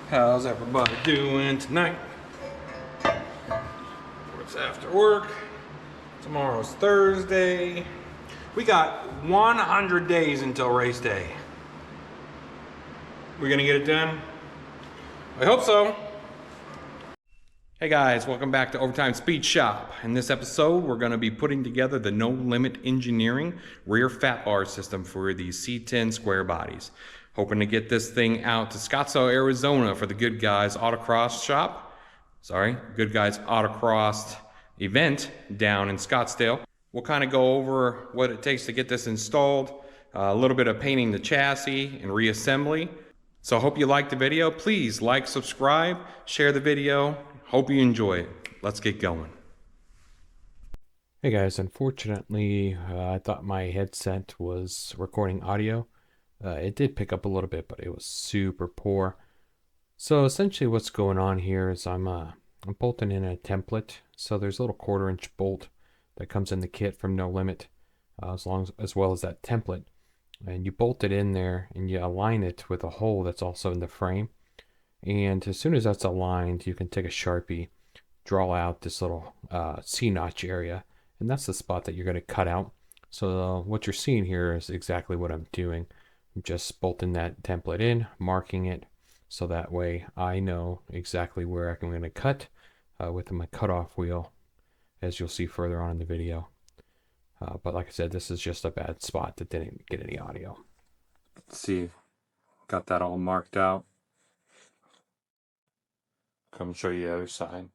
How's everybody doing tonight? It's after work. Tomorrow's Thursday. We got 100 days until race day. We gonna get it done? I hope so. Hey guys, welcome back to Overtime Speed Shop. In this episode, we're gonna be putting together the No Limit Engineering rear fat bar system for the C10 square bodies. Hoping to get this thing out to Scottsdale, Arizona for the Good Guys Autocross shop. Good Guys Autocross event down in Scottsdale. We'll kind of go over what it takes to get this installed, a little bit of painting the chassis and reassembly. So I hope you liked the video. Please like, subscribe, share the video. Hope you enjoy it. Let's get going. Hey guys, unfortunately, I thought my headset was recording audio. It did pick up a little bit, but it was super poor. So essentially what's going on here is I'm bolting in a template. So there's a little 1/4-inch bolt that comes in the kit from No Limit, as well as that template. And you bolt it in there and you align it with a hole that's also in the frame. And as soon as that's aligned, you can take a Sharpie, draw out this little C-notch area, and that's the spot that you're going to cut out. So what you're seeing here is exactly what I'm doing. I'm just bolting that template in, marking it, so that way I know exactly where I'm going to cut with my cutoff wheel, as you'll see further on in the video. But like I said, this is just a bad spot that didn't get any audio. Let's see, got that all marked out. Come show you the other side.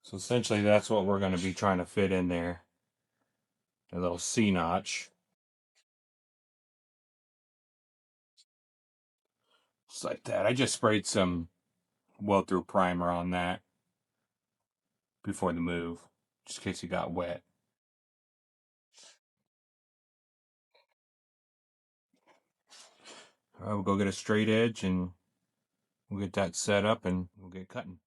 So essentially that's what we're going to be trying to fit in there. A little C-notch. Just like that. I just sprayed some well-through primer on that before the move, just in case it got wet. All right, we'll go get a straight edge and we'll get that set up and we'll get cutting.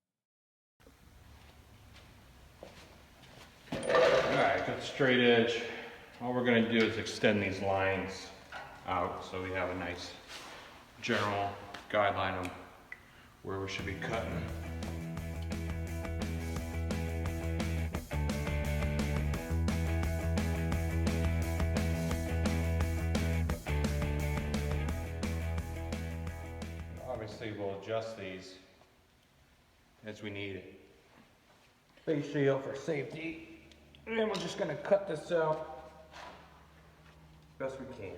Alright, got the straight edge. All we're going to do is extend these lines out so we have a nice general guideline of where we should be cutting. Obviously we'll adjust these as we need it. Face shield for safety. And we're just going to cut this out best we can.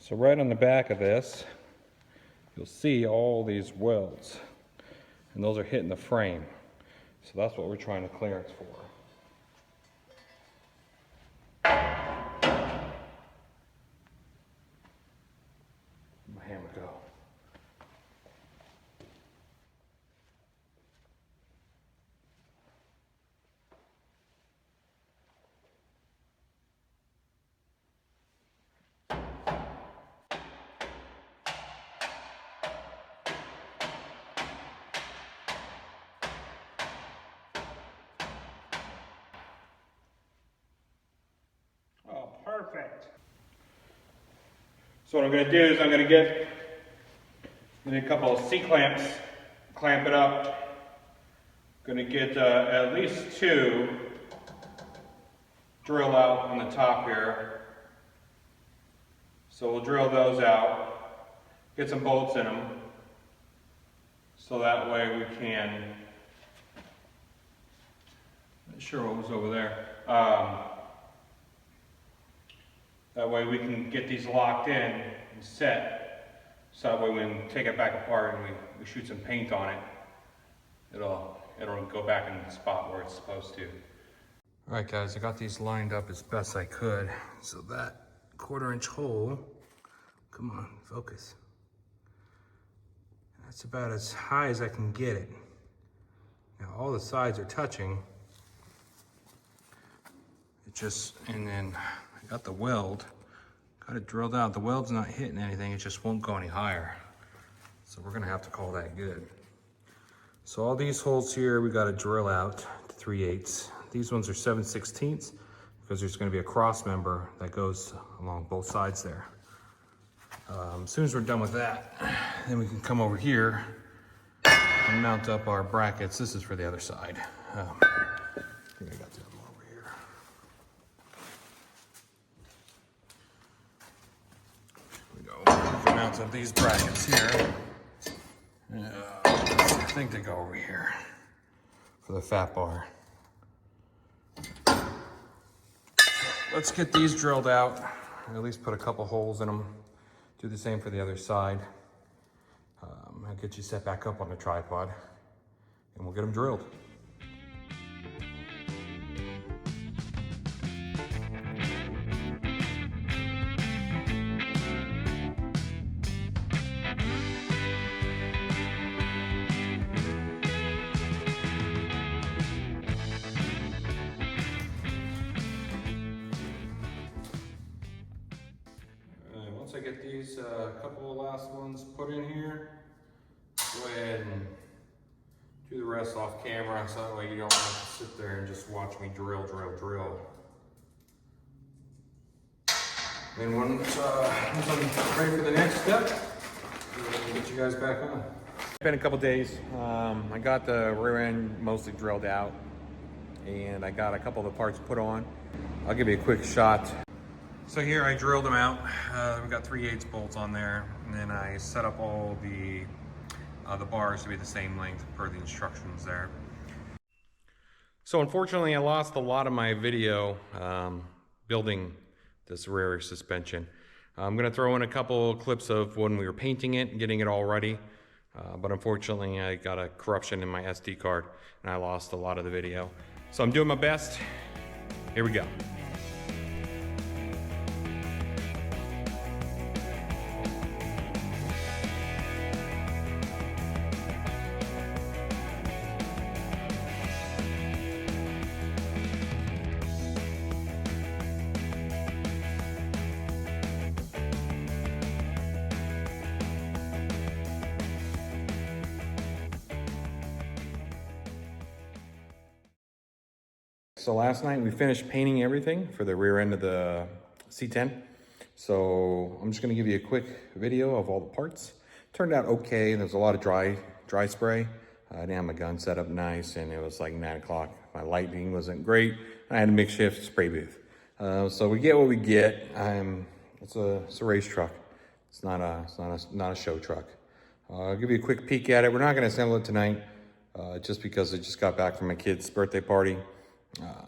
So right on the back of this, you'll see all these welds, and those are hitting the frame. So that's what we're trying to clearance for. My hammer go. Perfect. So what I'm going to do is I'm going to get a couple of C-clamps, clamp it up. Going to get at least 2 drill out on the top here. So we'll drill those out, get some bolts in them, so that way we can, not sure what was over there. That way we can get these locked in and set So that way when we take it back apart and we shoot some paint on it, it'll go back in the spot where it's supposed to. All right guys, I got these lined up as best I could. So that 1/4 inch hole, come on, focus. That's about as high as I can get it. Now all the sides are touching. And then I got the weld, got it drilled out. The weld's not hitting anything, it just won't go any higher. So we're gonna have to call that good. So all these holes here, we gotta drill out to 3/8. These ones are 7/16 because there's gonna be a cross member that goes along both sides there. As soon as we're done with that, then we can come over here and mount up our brackets. This is for the other side. I think I got the other one over here. We go. We can mount up these brackets here. I think they go over here for the fat bar. Let's get these drilled out. At least put a couple holes in them. Do the same for the other side. I'll get you set back up on the tripod and we'll get them drilled. Once I get these couple of last ones put in here, go ahead and do the rest off camera so that way you don't have to sit there and just watch me drill. And once I'm ready for the next step, we'll get you guys back on. It's been a couple days. I got the rear end mostly drilled out and I got a couple of the parts put on. I'll give you a quick shot. So here I drilled them out. We got 3/8 bolts on there, and then I set up all the bars to be the same length per the instructions there. So unfortunately, I lost a lot of my video building this rear suspension. I'm gonna throw in a couple clips of when we were painting it and getting it all ready, but unfortunately, I got a corruption in my SD card, and I lost a lot of the video. So I'm doing my best. Here we go. So last night we finished painting everything for the rear end of the C10. So I'm just gonna give you a quick video of all the parts. Turned out okay. There's a lot of dry spray. I didn't have my gun set up nice and it was like 9 o'clock. My lighting wasn't great. I had a makeshift spray booth. So we get what we get. It's a race truck. It's not a show truck. I'll give you a quick peek at it. We're not gonna assemble it tonight just because I just got back from my kid's birthday party.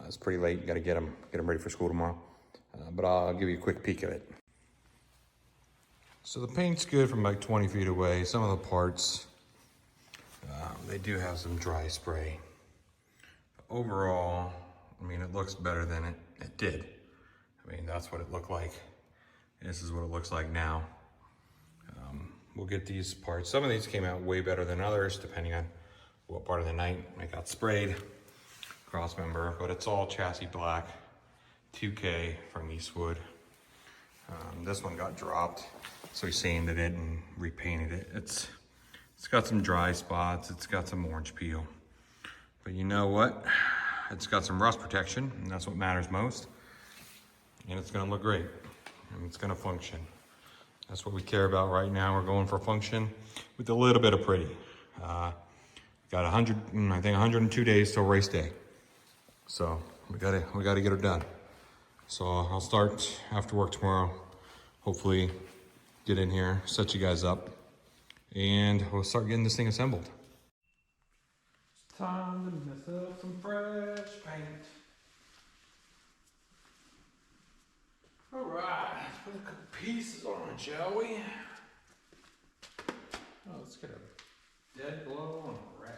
It's pretty late. You got to get them ready for school tomorrow. But I'll give you a quick peek of it. So the paint's good from like 20 feet away. Some of the parts, they do have some dry spray. But overall, I mean, it looks better than it did. I mean, that's what it looked like. This is what it looks like now. We'll get these parts. Some of these came out way better than others, depending on what part of the night I got sprayed. Cross member, but it's all chassis black, 2K from Eastwood. This one got dropped, so we sanded it and repainted it. It's got some dry spots, it's got some orange peel, but you know what? It's got some rust protection, and that's what matters most. And it's gonna look great, and it's gonna function. That's what we care about right now. We're going for function with a little bit of pretty. Got 102 days till race day. So we gotta get it done. So I'll start after work tomorrow. Hopefully get in here, set you guys up, and we'll start getting this thing assembled. Time to mess up some fresh paint. All right, let's put a couple pieces on it, shall we? get a dead blow on a rag.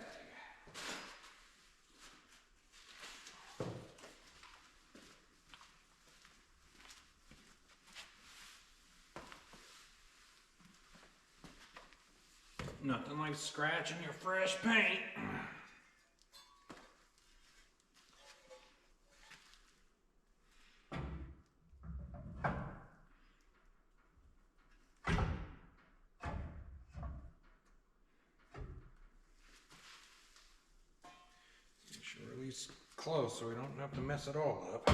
Nothing like scratching your fresh paint. Make sure we're at least close so we don't have to mess it all up.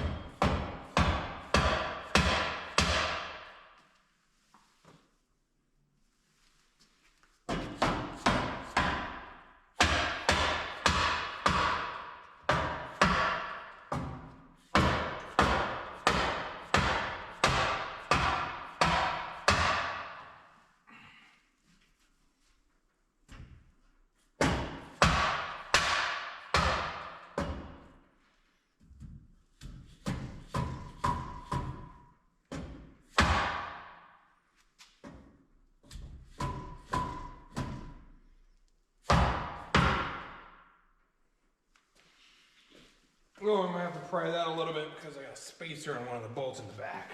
Oh, I might have to pry that a little bit because I got a spacer on one of the bolts in the back.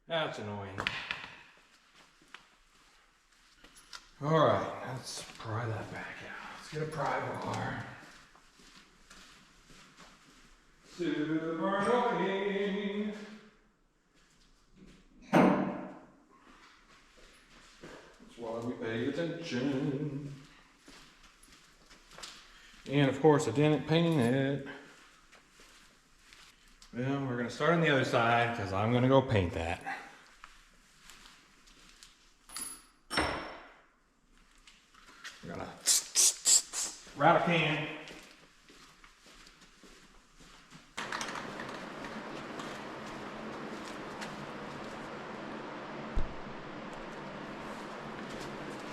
That's annoying. All right, let's pry that back out. Let's get a pry bar. Super annoying. That's why we pay attention. And of course, I didn't paint it. Well, we're gonna start on the other side because I'm gonna go paint that. We're gonna rattle can.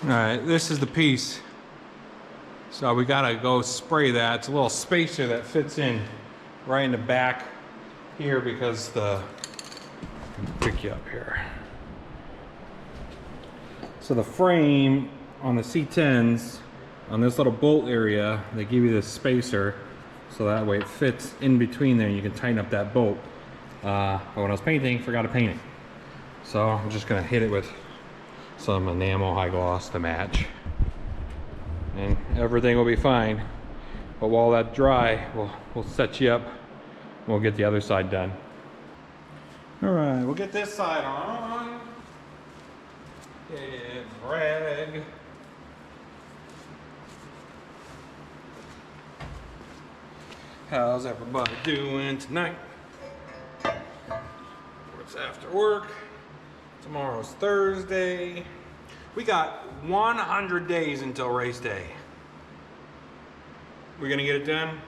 All right, this is the piece. So we gotta go spray that. It's a little spacer that fits in right in the back here because I can pick you up here. So the frame on the C10s, on this little bolt area, they give you this spacer so that way it fits in between there and you can tighten up that bolt. But when I was painting, forgot to paint it. So I'm just gonna hit it with some enamel high gloss to match. And everything will be fine. But while that's dry, we'll set you up. We'll get the other side done. All right, we'll get this side on. It's rag. How's everybody doing tonight? It's after work. Tomorrow's Thursday. We got 100 days until race day. We gonna get it done?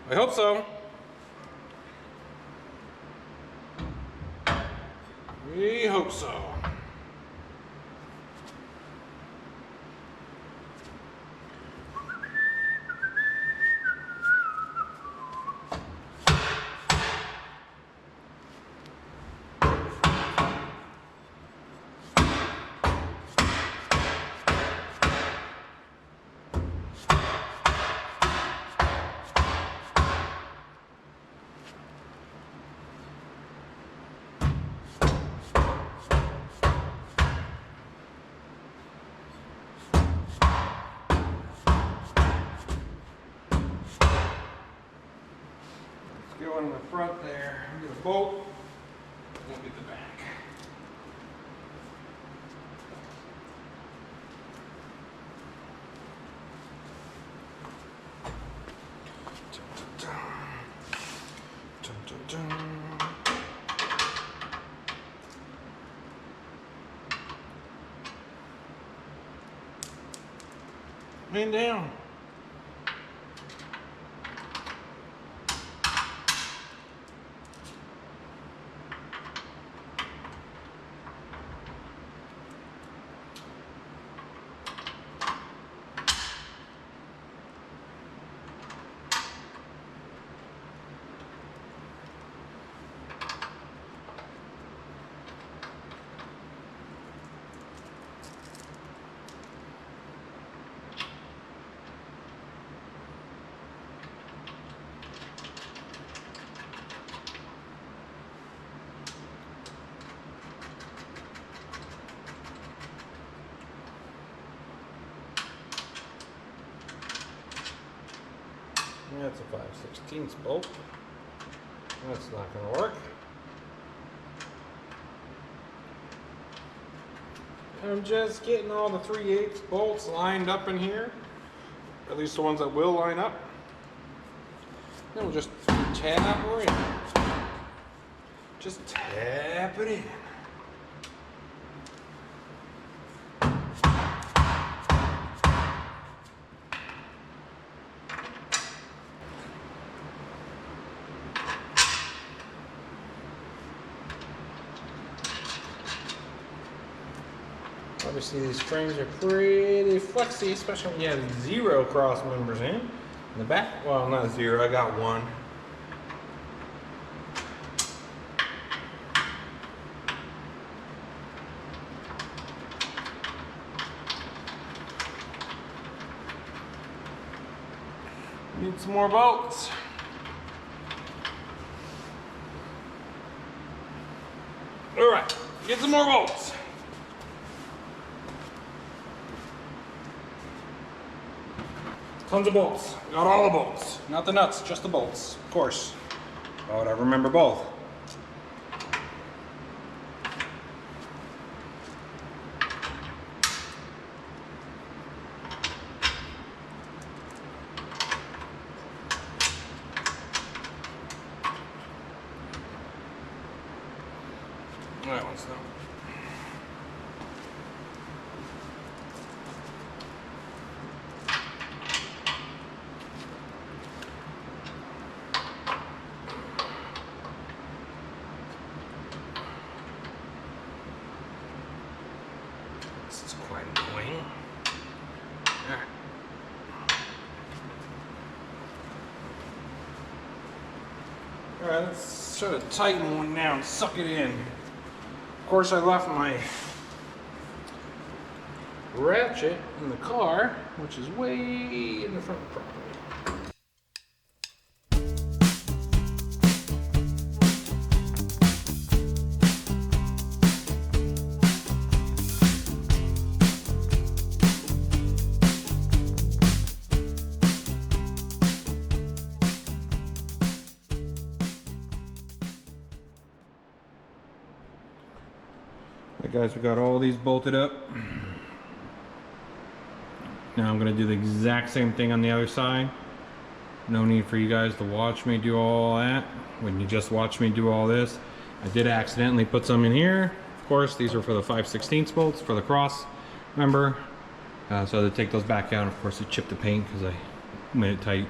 I hope so. We hope so. Go in the front there, get a bolt, we'll get the back. Dun, dun, dun. Man down. That's a 5/16 bolt. That's not going to work. I'm just getting all the 3/8 bolts lined up in here. At least the ones that will line up. Then we'll just tap her in. Just tap it in. Obviously these frames are pretty flexy, especially when you have 0 cross members in the back. Well, not 0, I got 1. Need some more bolts. All right, get some more bolts. Tons of bolts. Got all the bolts. Not the nuts, just the bolts, of course. Why would I remember both? That one's done. This is quite annoying. Alright, let's try to tighten one down, suck it in. Of course, I left my ratchet in the car, which is way in the front property. Alright guys, we got all these bolted up. Now I'm going to do the exact same thing on the other side. No need for you guys to watch me do all that when you just watch me do all this. I did accidentally put some in here. Of course, these are for the 5/16 bolts for the cross member. So to take those back out, of course, I chipped the paint because I made it tight.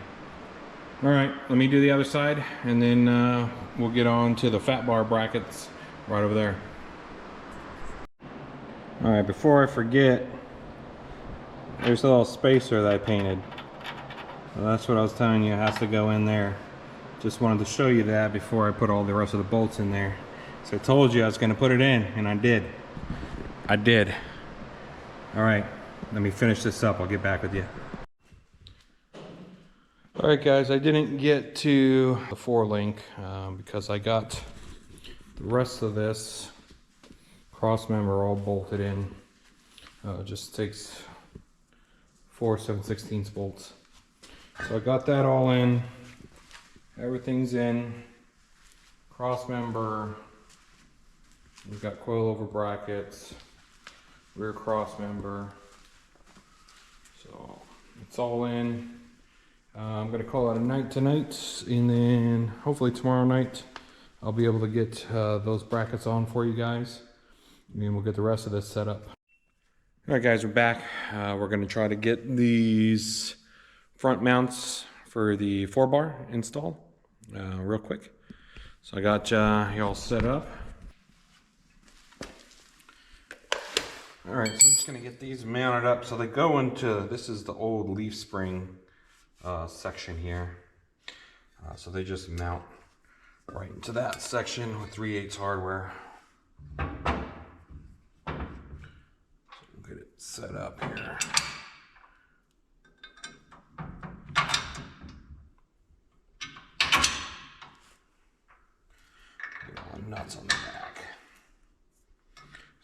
Alright, let me do the other side and then we'll get on to the fat bar brackets right over there. Alright, before I forget, there's a little spacer that I painted. Well, that's what I was telling you, it has to go in there. Just wanted to show you that before I put all the rest of the bolts in there. So I told you I was going to put it in, and I did. I did. Alright, let me finish this up, I'll get back with you. Alright guys, I didn't get to the 4-link because I got the rest of this cross member all bolted in. It just takes 4 7/16 bolts. So I got that all in. Everything's in. Cross member. We've got coilover brackets. Rear cross member. So it's all in. I'm gonna call it a night tonight, and then hopefully tomorrow night I'll be able to get those brackets on for you guys. And we'll get the rest of this set up. All right guys, we're back. We're gonna try to get these front mounts for the 4-bar installed real quick. So I got you all set up. All right, so I'm just gonna get these mounted up. So they go into, this is the old leaf spring section here. So they just mount right into that section with 3/8 hardware. Get it set up here. Get all the nuts on the back.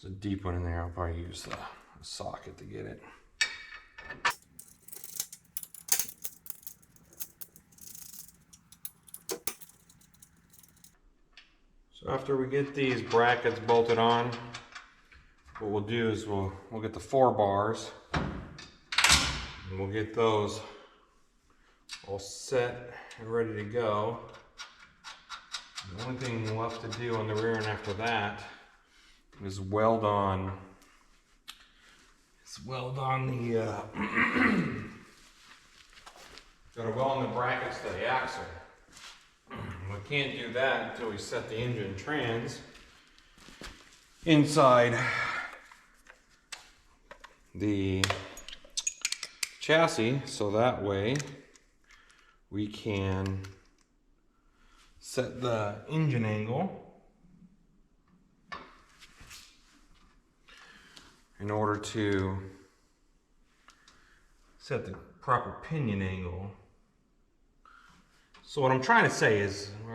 There's a deep one in there. I'll probably use the socket to get it. So after we get these brackets bolted on, what we'll do is we'll get the 4 bars and we'll get those all set and ready to go. The only thing left to do on the rear end after that is weld on the gotta weld on the brackets to the axle. We can't do that until we set the engine trans inside the chassis, so that way we can set the engine angle in order to set the proper pinion angle. So what I'm trying to say is, we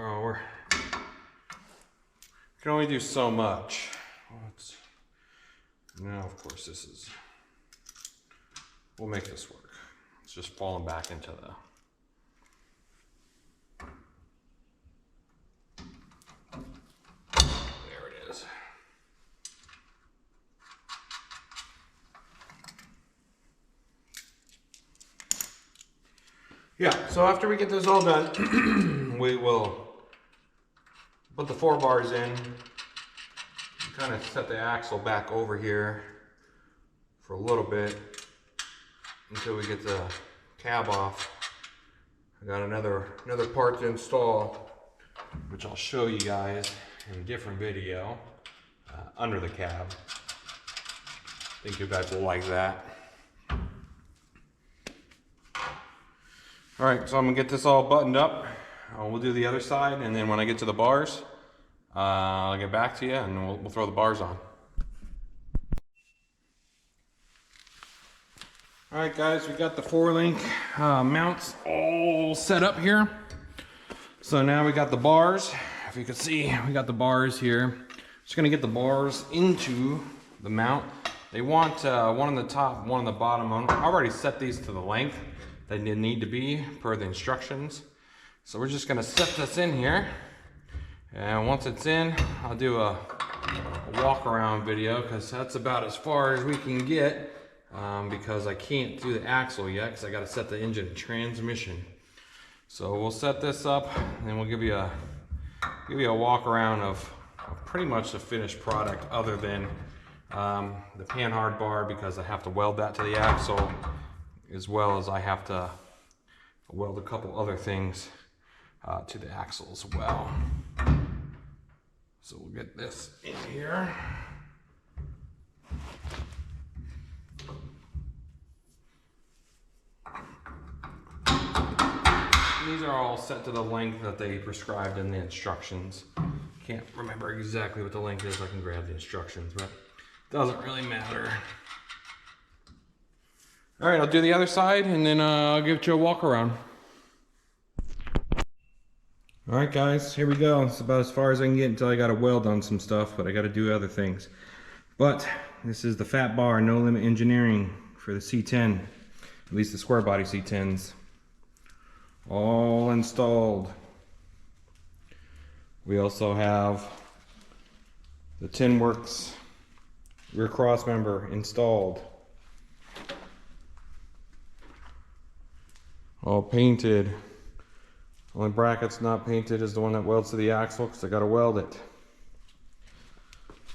can only do so much. Now, of course, we'll make this work. It's just falling back into the Yeah, so after we get this all done, we will put the 4 bars in, kind of set the axle back over here for a little bit until we get the cab off. I got another part to install, which I'll show you guys in a different video under the cab. I think you guys will like that. All right, so I'm gonna get this all buttoned up. We'll do the other side, and then when I get to the bars, I'll get back to you and we'll throw the bars on. All right, guys, we got the 4-link mounts all set up here. So now we got the bars. If you can see, we got the bars here. Just gonna get the bars into the mount. They want one on the top, one on the bottom. I already set these to the length they need to be per the instructions. So we're just gonna set this in here. And once it's in, I'll do a walk around video because that's about as far as we can get because I can't do the axle yet because I gotta set the engine and transmission. So we'll set this up and then we'll give you a walk around of pretty much the finished product other than the panhard bar because I have to weld that to the axle, as well as I have to weld a couple other things to the axle as well. So we'll get this in here. These are all set to the length that they prescribed in the instructions. Can't remember exactly what the length is. I can grab the instructions, but it doesn't really matter. All right, I'll do the other side and then I'll give you a walk around. All right, guys, here we go. It's about as far as I can get until I got to weld on some stuff, but I got to do other things. But this is the fat bar, No Limit Engineering for the C10, at least the square body C10s. All installed. We also have the Tinworks rear cross member installed. All painted. Only bracket's not painted is the one that welds to the axle because I gotta weld it.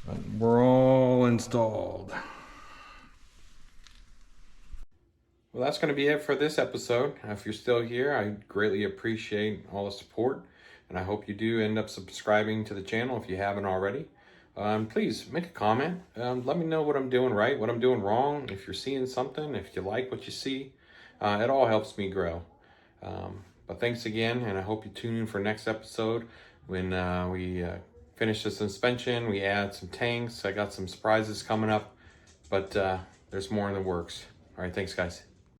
But we're all installed. Well, that's going to be it for this episode. If you're still here, I greatly appreciate all the support, and I hope you do end up subscribing to the channel if you haven't already. Please make a comment. Let me know what I'm doing right, what I'm doing wrong, if you're seeing something, if you like what you see. It all helps me grow. But thanks again, and I hope you tune in for next episode when we finish the suspension, we add some tanks. I got some surprises coming up, but there's more in the works. All right, thanks, guys.